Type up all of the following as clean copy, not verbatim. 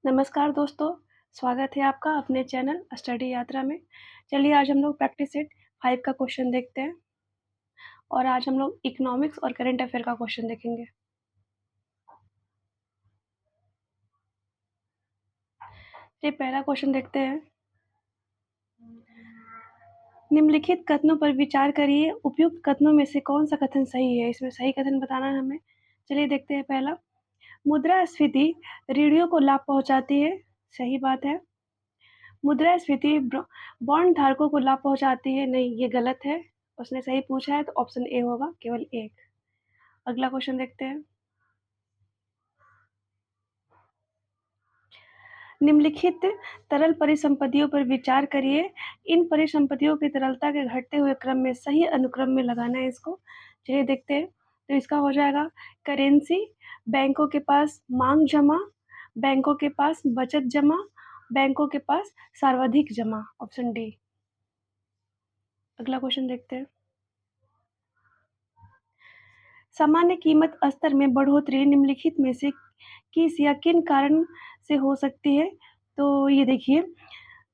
नमस्कार दोस्तों, स्वागत है आपका अपने चैनल स्टडी यात्रा में। चलिए आज हम लोग प्रैक्टिस सेट 5 का क्वेश्चन देखते हैं और आज हम लोग इकोनॉमिक्स और करंट अफेयर का क्वेश्चन देखेंगे। चलिए पहला क्वेश्चन देखते हैं। निम्नलिखित कथनों पर विचार करिए, उपयुक्त कथनों में से कौन सा कथन सही है? इसमें सही कथन बताना है हमें। चलिए देखते हैं पहला, मुद्रास्फीति ऋणियों को लाभ पहुँचाती है, सही बात है। मुद्रास्फीति बॉन्ड धारकों को लाभ पहुँचाती है, नहीं ये गलत है। उसने सही पूछा है तो ऑप्शन ए होगा, केवल एक। अगला क्वेश्चन देखते हैं। निम्नलिखित तरल परिसंपत्तियों पर विचार करिए। इन परिसंपत्तियों की तरलता के घटते हुए क्रम में सही अनुक्रम में लगाना है इसको। चलिए देखते हैं। तो इसका हो जाएगा करेंसी, बैंकों के पास मांग जमा, बैंकों के पास बचत जमा, बैंकों के पास सर्वाधिक जमा, ऑप्शन डी। अगला क्वेश्चन देखते हैं। सामान्य कीमत स्तर में बढ़ोतरी निम्नलिखित में से किस या किन कारण से हो सकती है? तो ये देखिए,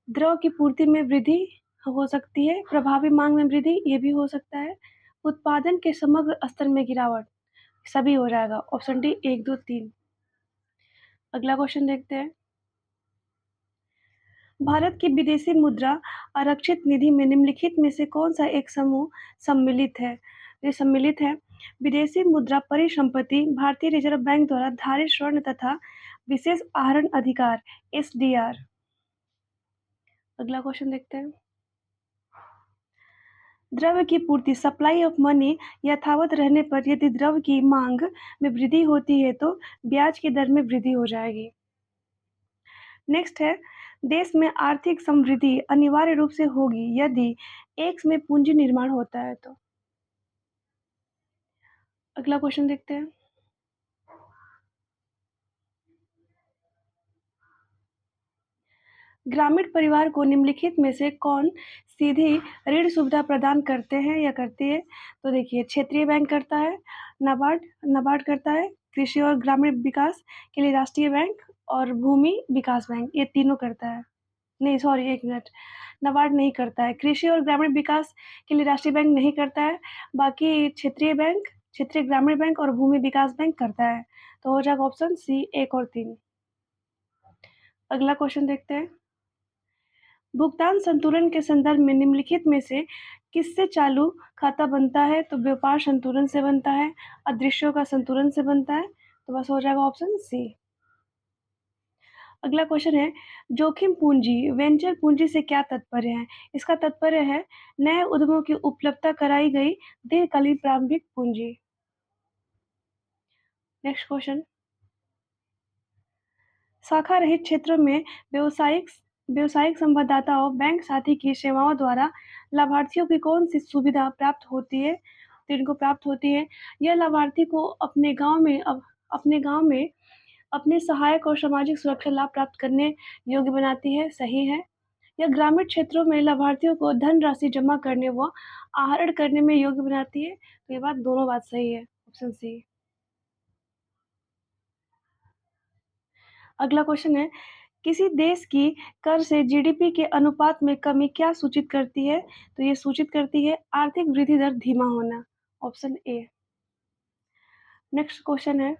द्रव की पूर्ति में वृद्धि हो सकती है, प्रभावी मांग में वृद्धि ये भी हो सकता है, उत्पादन के समग्र स्तर में गिरावट, सभी हो जाएगा, ऑप्शन डी 1, 2, 3। अगला क्वेश्चन देखते हैं। भारत की विदेशी मुद्रा आरक्षित निधि में निम्नलिखित में से कौन सा एक समूह सम्मिलित है? ये सम्मिलित है विदेशी मुद्रा परिसंपत्ति, भारतीय रिजर्व बैंक द्वारा धारित स्वर्ण तथा विशेष आहरण अधिकार, एसडीआर। अगला क्वेश्चन देखते हैं। द्रव्य की पूर्ति, सप्लाई ऑफ मनी यथावत रहने पर यदि द्रव्य की मांग में वृद्धि होती है तो ब्याज की दर में वृद्धि हो जाएगी। नेक्स्ट है, देश में आर्थिक समृद्धि अनिवार्य रूप से होगी यदि एक्स में पूंजी निर्माण होता है तो। अगला क्वेश्चन देखते हैं। ग्रामीण परिवार को निम्नलिखित में से कौन सीधी ऋण सुविधा प्रदान करते हैं या करती है? तो देखिए, क्षेत्रीय बैंक करता है, नाबार्ड नाबार्ड करता है, कृषि और ग्रामीण विकास के लिए राष्ट्रीय बैंक और भूमि विकास बैंक, ये तीनों करता है। नहीं सॉरी, एक मिनट, नाबार्ड नहीं करता है, कृषि और ग्रामीण विकास के लिए राष्ट्रीय बैंक नहीं करता है, बाकी क्षेत्रीय बैंक, क्षेत्रीय ग्रामीण बैंक और भूमि विकास बैंक करता है। तो हो जाएगा ऑप्शन सी 1 और 3। अगला क्वेश्चन देखते हैं। भुगतान संतुलन के संदर्भ में निम्नलिखित में से किससे चालू खाता बनता है? तो व्यापार संतुलन से बनता है, अदृश्यों का संतुलन से बनता है, तो बस हो जाएगा ऑप्शन सी। अगला क्वेश्चन है, जोखिम पूंजी, वेंचर पूंजी से क्या तात्पर्य है? इसका तात्पर्य है नए उद्यमों की उपलब्धता कराई गई दीर्घकालीन प्रारंभिक पूंजी। नेक्स्ट क्वेश्चन, शाखा रहित क्षेत्रों में व्यावसायिक व्यावसायिक संवाददाताओं बैंक साथी की सेवाओं द्वारा लाभार्थियों की कौन सी सुविधा प्राप्त होती है? तो इनको प्राप्त होती है, यह लाभार्थी को अपने गांव में अपने सहायक और सामाजिक सुरक्षा लाभ प्राप्त करने योग्य बनाती है, सही है। यह ग्रामीण क्षेत्रों में लाभार्थियों को धनराशि जमा करने व आहरण करने में योग्य बनाती है, तो ये बात दोनों बात सही है, ऑप्शन सी। अगला क्वेश्चन है, किसी देश की कर से जीडीपी के अनुपात में कमी क्या सूचित करती है? तो ये सूचित करती है आर्थिक वृद्धि दर धीमा होना, ऑप्शन ए। नेक्स्ट क्वेश्चन है,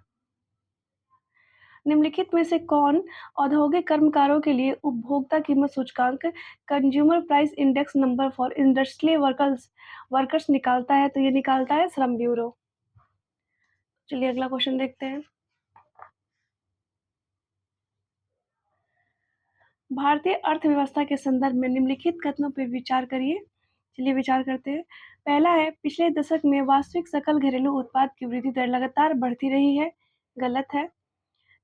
निम्नलिखित में से कौन औद्योगिक कर्मकारों के लिए उपभोक्ता कीमत सूचकांक consumer price index number for industrial workers निकालता है? तो ये निकालता है श्रम ब्यूरो। चलिए अगला क्वेश्चन देखते हैं। भारतीय अर्थव्यवस्था के संदर्भ में निम्नलिखित कथनों पर विचार करिए। चलिए विचार करते हैं। पहला है, पिछले दशक में वास्तविक सकल घरेलू उत्पाद की वृद्धि दर लगातार बढ़ती रही है, गलत है।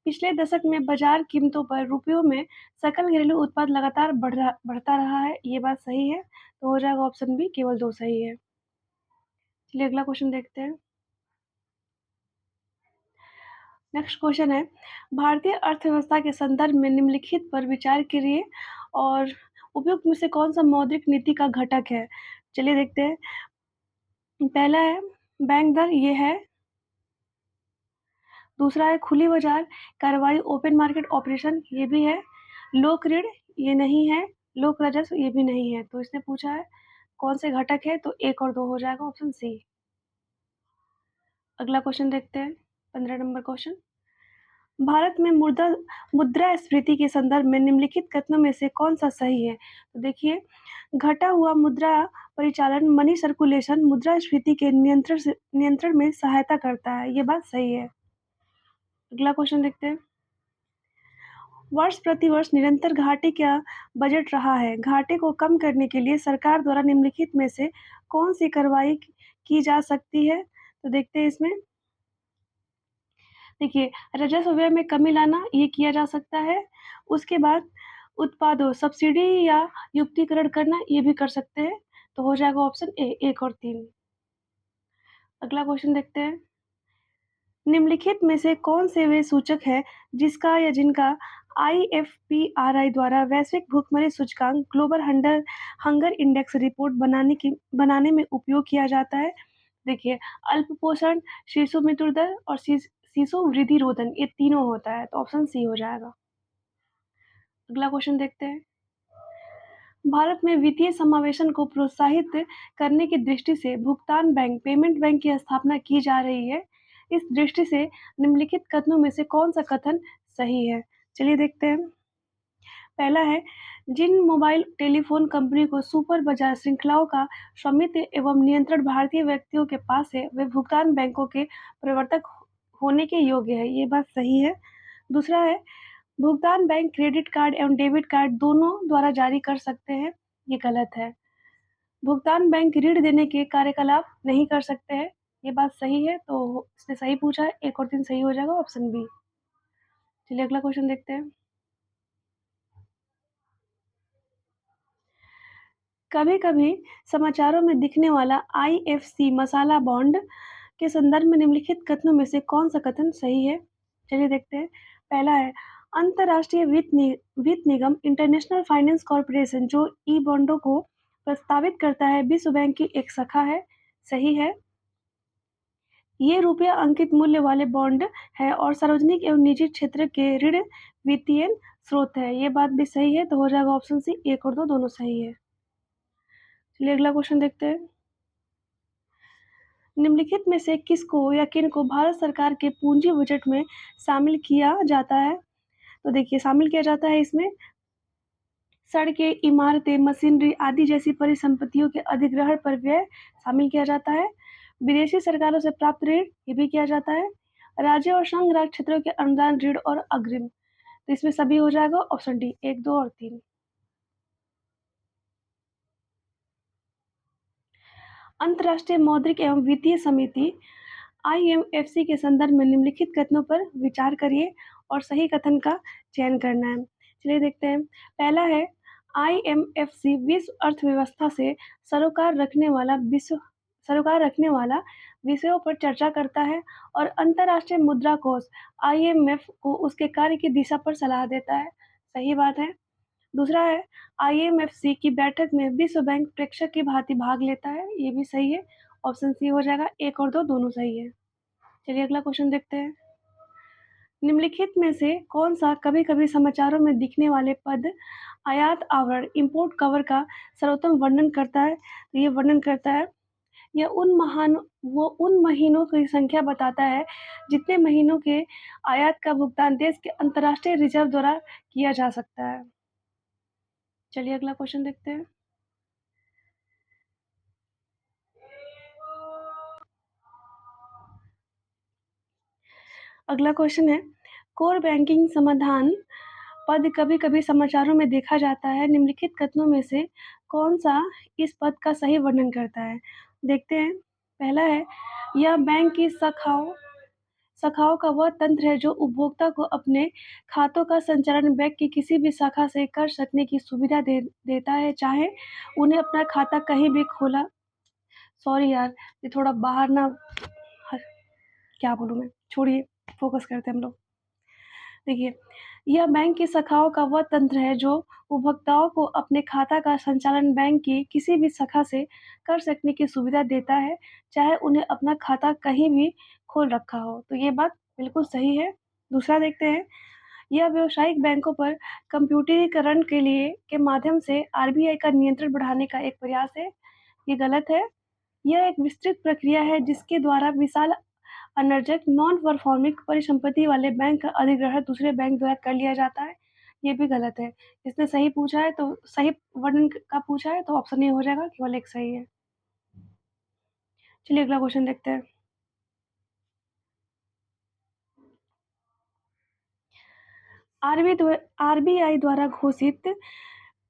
पिछले दशक में बाजार कीमतों पर रुपयों में सकल घरेलू उत्पाद लगातार बढ़ता रहा है, ये बात सही है, तो हो जाएगा ऑप्शन बी, केवल 2 सही है। चलिए अगला क्वेश्चन देखते हैं। नेक्स्ट क्वेश्चन है, भारतीय अर्थव्यवस्था के संदर्भ में निम्नलिखित पर विचार करिए और उपयुक्त में से कौन सा मौद्रिक नीति का घटक है? चलिए देखते हैं। पहला है बैंक दर, ये है। दूसरा है खुली बाज़ार कार्रवाई ओपन मार्केट ऑपरेशन, ये भी है। लोक ऋण, ये नहीं है। लोक राजस्व, ये भी नहीं है। तो इसने पूछा है कौन से घटक है, तो 1 और 2 हो जाएगा ऑप्शन सी। अगला क्वेश्चन देखते हैं, 15 नंबर क्वेश्चन। भारत में मुद्रास्फीति के संदर्भ में निम्नलिखित कथनों में से कौन-सा सही है? तो देखिए, घटा हुआ मुद्रा परिचालन मनी सर्कुलेशन मुद्रास्फीति के नियंत्रण में सहायता करता है, ये बात सही है। अगला क्वेश्चन देखते हैं। वर्ष प्रति वर्ष निरंतर घाटे का बजट रहा है। घाटे को कम करने के लिए सरकार द्वारा निम्नलिखित में से कौन-सी कार्रवाई की जा सकती है? तो देखते हैं इसमें। देखिए, राजस्व व्यय में कमी लाना, ये किया जा सकता है। उसके बाद उत्पादों, सब्सिडी या युक्तिकरण करना, ये भी कर सकते हैं। तो हो जाएगा ऑप्शन ए, 1 और 3। अगला क्वेश्चन देखते हैं। निम्नलिखित में से कौन से वे सूचक हैं जिसका या जिनका IFPRI द्वारा वैश्विक भुखमरी सूचकांक ग्लोबल हंगर इंडेक्स रिपोर्ट बनाने में उपयोग किया जाता है? देखिए, अल्पपोषण, शिशु मृत्यु दर और शिशु वृद्धि रोधन, ये तीनों होता है। तो ऑप्शन सी हो जाएगा। अगला क्वेश्चन देखते हैं। भारत में वित्तीय समावेशन को प्रोत्साहित करने की दृष्टि से भुगतान बैंक, पेमेंट बैंक की स्थापना की जा रही है। इस दृष्टि से निम्नलिखित कथनों में से कौन-सा कथन सही है? चलिए देखते हैं। पहला है, जिन मोबाइल टेलीफोन कंपनी को सुपर बाजार श्रृंखलाओं का स्वामित्व एवं नियंत्रण भारतीय व्यक्तियों के पास है, वे भुगतान बैंकों के प्रवर्तक होने के योग्य है, ये बात सही है। दूसरा है, भुगतान बैंक क्रेडिट कार्ड एवं डेबिट कार्ड दोनों द्वारा जारी कर सकते हैं, ये गलत है। भुगतान बैंक ऋण देने के कार्यकलाप नहीं कर सकते हैं, ये बात सही है। तो इसने सही पूछा है, 1 और 3 सही हो जाएगा, ऑप्शन बी। चलिए अगला क्वेश्चन देखते हैं। कभी-कभी समाचारों में दिखने वाला IFC मसाला बॉन्ड के संदर्भ में निम्नलिखित कथनों में से कौन-सा कथन सही है? चलिए देखते हैं। पहला है, अंतर्राष्ट्रीय वित्त निगम इंटरनेशनल फाइनेंस कॉर्पोरेशन जो ई-बॉन्डों को प्रस्तावित करता है, विश्व बैंक की एक शाखा है, सही है। ये रुपया अंकित मूल्य वाले बॉन्ड है और सार्वजनिक एवं निजी क्षेत्र के ऋण वित्तीय स्रोत है, ये बात भी सही है। तो हो जाएगा ऑप्शन सी, 1 और 2 दोनों सही है। चलिए अगला क्वेश्चन देखते हैं। निम्नलिखित में से किसको या किनको भारत सरकार के पूंजी बजट में शामिल किया जाता है? तो देखिए, शामिल किया जाता है इसमें सड़कें, इमारतें, मशीनरी आदि जैसी परिसंपत्तियों के अधिग्रहण पर व्यय शामिल किया जाता है। विदेशी सरकारों से प्राप्त ऋण, ये भी किया जाता है। राज्य और संघ राज्य क्षेत्रों के अनुदान ऋण और अग्रिम, तो इसमें सभी हो जाएगा ऑप्शन डी, 1, 2 और 3। अंतर्राष्ट्रीय मौद्रिक एवं वित्तीय समिति IMFC के संदर्भ में निम्नलिखित कथनों पर विचार करिए और सही कथन का चयन करना है। चलिए देखते हैं। पहला है, IMFC विश्व अर्थव्यवस्था से सरोकार रखने वाला विषयों पर चर्चा करता है और अंतर्राष्ट्रीय मुद्रा कोष IMF को उसके कार्य की दिशा पर सलाह देता है, सही बात है। दूसरा है, IMFC की बैठक में विश्व बैंक प्रेक्षक की भांति भाग लेता है, ये भी सही है। ऑप्शन सी हो जाएगा, 1 और 2 दोनों सही है। चलिए अगला क्वेश्चन देखते हैं। निम्नलिखित में से कौन-सा कभी-कभी समाचारों में दिखने वाले पद आयात आवरण इम्पोर्ट कवर का सर्वोत्तम वर्णन करता है? तो ये वर्णन करता है, यह उन महीनों की संख्या बताता है जितने महीनों के आयात का भुगतान देश के अंतर्राष्ट्रीय रिजर्व द्वारा किया जा सकता है। चलिए अगला क्वेश्चन देखते हैं। अगला क्वेश्चन है, कोर बैंकिंग समाधान पद कभी-कभी समाचारों में देखा जाता है, निम्नलिखित कथनों में से कौन-सा इस पद का सही वर्णन करता है? देखते हैं। पहला है, यह बैंक की शाखाओं का वह तंत्र है जो उपभोक्ता को अपने खातों का संचालन बैंक की किसी भी शाखा से कर सकने की सुविधा देता है, चाहे उन्हें अपना खाता कहीं भी खोला। सॉरी यार, ये थोड़ा बाहर ना, ह क्या बोलूँ मैं? छोड़िए, फोकस करते हैं हम लोग। देखिए, यह बैंक की शाखाओं का वह तंत्र है जो उपभोक्ताओं को अपने खाता का संचालन बैंक की किसी भी शाखा से कर सकने की सुविधा देता है, चाहे उन्हें अपना खाता कहीं भी खोल रखा हो। तो ये बात बिल्कुल सही है। दूसरा देखते हैं, यह व्यावसायिक बैंकों पर कंप्यूटरीकरण के माध्यम से आरबीआई का नियंत्रण बढ़ाने का एक प्रयास है। ये गलत है। यह एक विस्तृत प्रक्रिया है जिसके द्वारा विशाल अनर्गल नॉन परफॉर्मिंग परिसंपत्ति वाले बैंक का अधिग्रहण दूसरे बैंक द्वारा कर लिया जाता है। ये भी गलत है। इसने सही पूछा है तो सही वर्णन का पूछा है तो ऑप्शन ए हो जाएगा, केवल एक सही है। चलिए अगला क्वेश्चन देखते हैं। आरबीआई द्वारा घोषित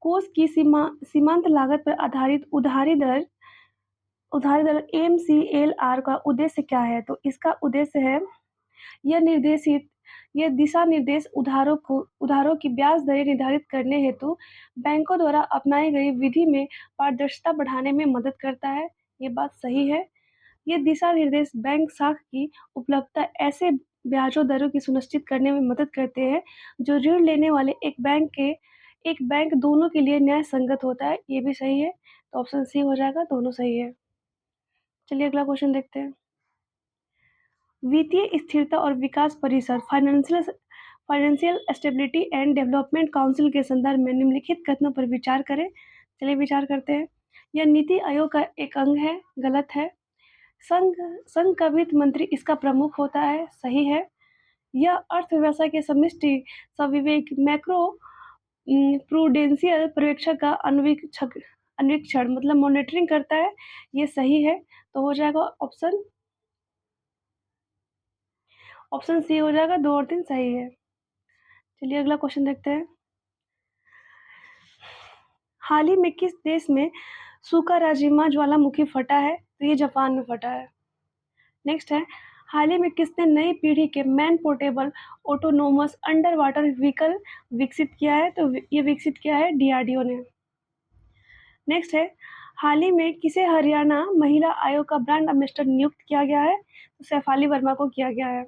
कोष की सीमांत लागत पर आधारित उधारी दर एमसीएलआर का उद्देश्य क्या है? तो इसका उद्देश्य है यह दिशा निर्देश उधारों की ब्याज दरें निर्धारित करने हेतु बैंकों द्वारा अपनाई गई विधि में पारदर्शिता बढ़ाने में मदद करता है। ये बात सही है। ये दिशा निर्देश बैंक साख की उपलब्धता ऐसे ब्याजों दरों की सुनिश्चित करने में मदद करते हैं जो ऋण लेने वाले एक बैंक दोनों के लिए न्याय संगत होता है। ये भी सही है, तो ऑप्शन सी हो जाएगा, दोनों सही है। चलिए अगला क्वेश्चन देखते हैं। वित्तीय स्थिरता और विकास परिषद financial stability and development council के संदर्भ में निम्नलिखित कथनों पर विचार करें। चलिए विचार करते हैं। यह नीति आयोग का एक अंग है, गलत है। संघ का वित्त मंत्री इसका प्रमुख होता है, सही है। यह अर्थव्यवस्था के समष्टि सविवेक मैक्रो प्रूडेंशियल पर्यवेक्षक का अन्वीक्षण मतलब मॉनिटरिंग करता है, ये सही है। तो हो जाएगा ऑप्शन सी हो जाएगा, 2 और 3 सही है। चलिए अगला क्वेश्चन देखते हैं। हाल ही में किस देश में सुकाराजिमा ज्वालामुखी फटा है? तो ये जापान में फटा है। नेक्स्ट है, हाल ही में किसने नई पीढ़ी के man portable autonomous under water vehicle विकसित किया है? तो ये विकसित किया है डीआरडीओ ने। नेक्स्ट है, हाल ही में किसे हरियाणा महिला आयोग का ब्रांड एम्बेसडर नियुक्त किया गया है? तो सैफाली वर्मा को किया गया है।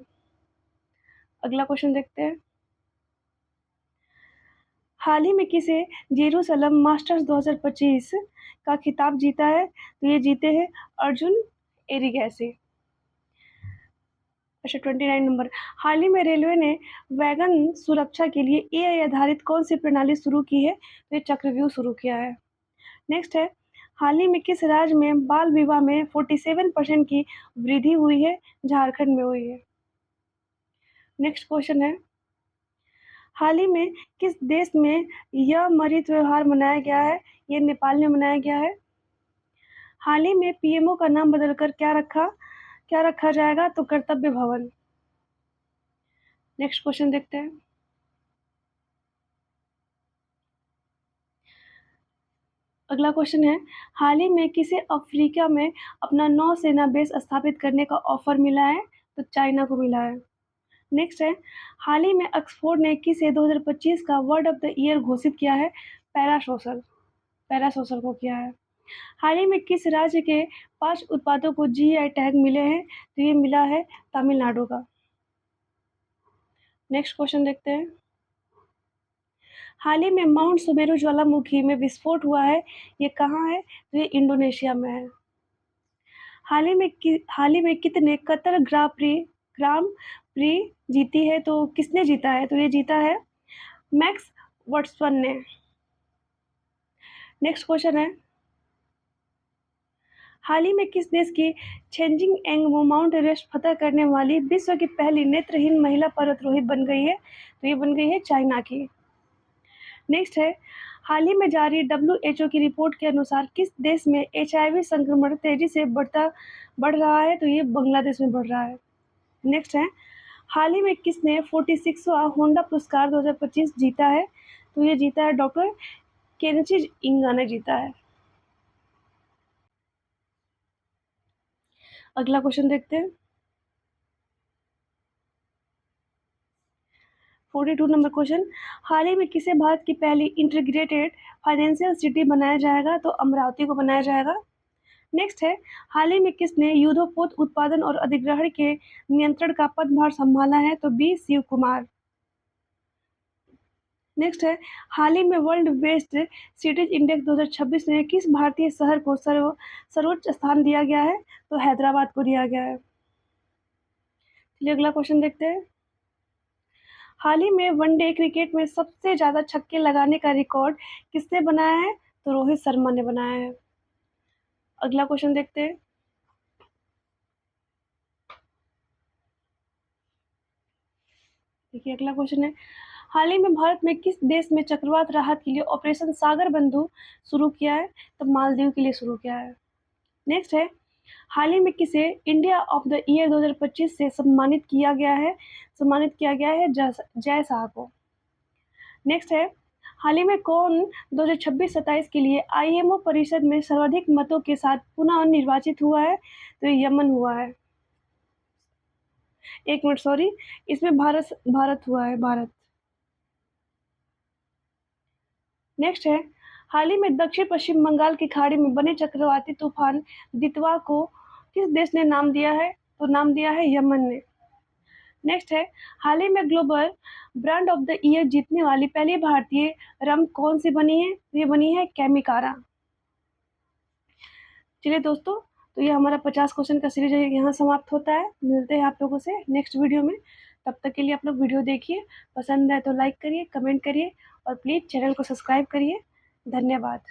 अगला क्वेश्चन देखते हैं। हाल ही में किसे जेरूसलम मास्टर्स 2025 का खिताब जीता है? तो ये जीते हैं अर्जुन एरिगैसी। अच्छा 29 नंबर, हाल ही में रेलवे ने वैगन सुरक्षा के लिए एआई आधारित कौन सी प्रणाली शुरू की है? तो ये चक्रव्यूह शुरू किया है। नेक्स्ट है, हाल ही में किस राज्य में बाल विवाह में 47% की वृद्धि हुई है? झारखंड में हुई है। नेक्स्ट क्वेश्चन है, हाल ही में किस देश में यह मरी त्योहार मनाया गया है? ये नेपाल में मनाया गया है। हाल ही में पीएमओ का नाम बदलकर क्या रखा जाएगा? तो कर्तव्य भवन। नेक्स्ट क्वेश्चन देखते हैं। अगला क्वेश्चन है, हाल ही में किसे अफ्रीका में अपना नौसेना बेस स्थापित करने का ऑफर मिला है? तो चाइना को मिला है। नेक्स्ट है, हाल ही में ऑक्सफोर्ड ने किसे 2025 का वर्ड ऑफ द ईयर घोषित किया है? पैरासोशल को किया है। हाल ही में किस राज्य के 5 उत्पादों को जीआई टैग मिले हैं? तो ये मिला है तमिलनाडु का। नेक्स्ट क्वेश्चन देखते हैं। हाल ही में माउंट सुमेरु ज्वालामुखी में विस्फोट हुआ है, ये कहाँ है? तो ये इंडोनेशिया में है। हाल ही में कितने कतर ग्राम प्री जीती है? तो किसने जीता है? तो ये जीता है मैक्स वर्स्टन ने। नेक्स्ट क्वेश्चन है, हाल ही में किस देश की छेंजिंग एंगमो माउंट एवरेस्ट फतह करने वाली विश्व की पहली नेत्रहीन महिला पर्वतारोही बन गई है? तो ये बन गई है चाइना की। नेक्स्ट है, हाल ही में जारी डब्ल्यूएचओ की रिपोर्ट के अनुसार किस देश में एचआईवी संक्रमण तेजी से बढ़ रहा है? तो ये बांग्लादेश में बढ़ रहा है। नेक्स्ट है, हाल ही में किसने 46वां होंडा पुरस्कार 2025 जीता है? तो ये जीता है डॉक्टर केनिची इंगा ने जीता है। अगला क्वेश्चन देखते हैं। 42 नंबर क्वेश्चन, हाल ही में किसे भारत की पहली इंटीग्रेटेड फाइनेंशियल सिटी बनाया जाएगा? तो अमरावती को बनाया जाएगा। नेक्स्ट है, हाल ही में किसने युद्धपोत उत्पादन और अधिग्रहण के नियंत्रण का पदभार संभाला है? तो बी शिव कुमार। नेक्स्ट है, हाल ही में वर्ल्ड बेस्ट सिटीज इंडेक्स 2026 में किस भारतीय शहर को सर्वोच्च स्थान दिया गया है? तो हैदराबाद को दिया गया है। चलिए अगला क्वेश्चन देखते हैं। हाल ही में वनडे क्रिकेट में सबसे ज़्यादा छक्के लगाने का रिकॉर्ड किसने बनाया है? तो रोहित शर्मा ने बनाया है। अगला क्वेश्चन देखते हैं। देखिए अगला क्वेश्चन है, हाल ही में भारत में किस देश में चक्रवात राहत के लिए ऑपरेशन सागर बंधु शुरू किया है? तो मालदीव के लिए शुरू किया है। नेक्स्ट है, हाल ही में किसे इंडिया ऑफ द ईयर 2025 से सम्मानित किया गया है? जय शाह को। नेक्स्ट है, हाल ही में कौन 2026-27 के लिए आईएमओ परिषद में सर्वाधिक मतों के साथ पुनः निर्वाचित हुआ है? तो यमन हुआ है। एक मिनट सॉरी, इसमें भारत हुआ है, भारत। नेक्स्ट है, हाल ही में दक्षिण पश्चिम बंगाल की खाड़ी में बने चक्रवाती तूफान दितवा को किस देश ने नाम दिया है? तो नाम दिया है यमन ने। नेक्स्ट है, हाल ही में global brand of the year जीतने वाली पहली भारतीय रम कौन सी बनी है? ये बनी है केमिकारा। चलिए दोस्तों, तो ये हमारा 50 क्वेश्चन का सीरीज यहाँ समाप्त होता है। मिलते हैं आप लोगों से नेक्स्ट वीडियो में। तब तक के लिए आप लोग वीडियो देखिए, पसंद आए तो लाइक करिए, कमेंट करिए और प्लीज़ चैनल को सब्सक्राइब करिए। धन्यवाद।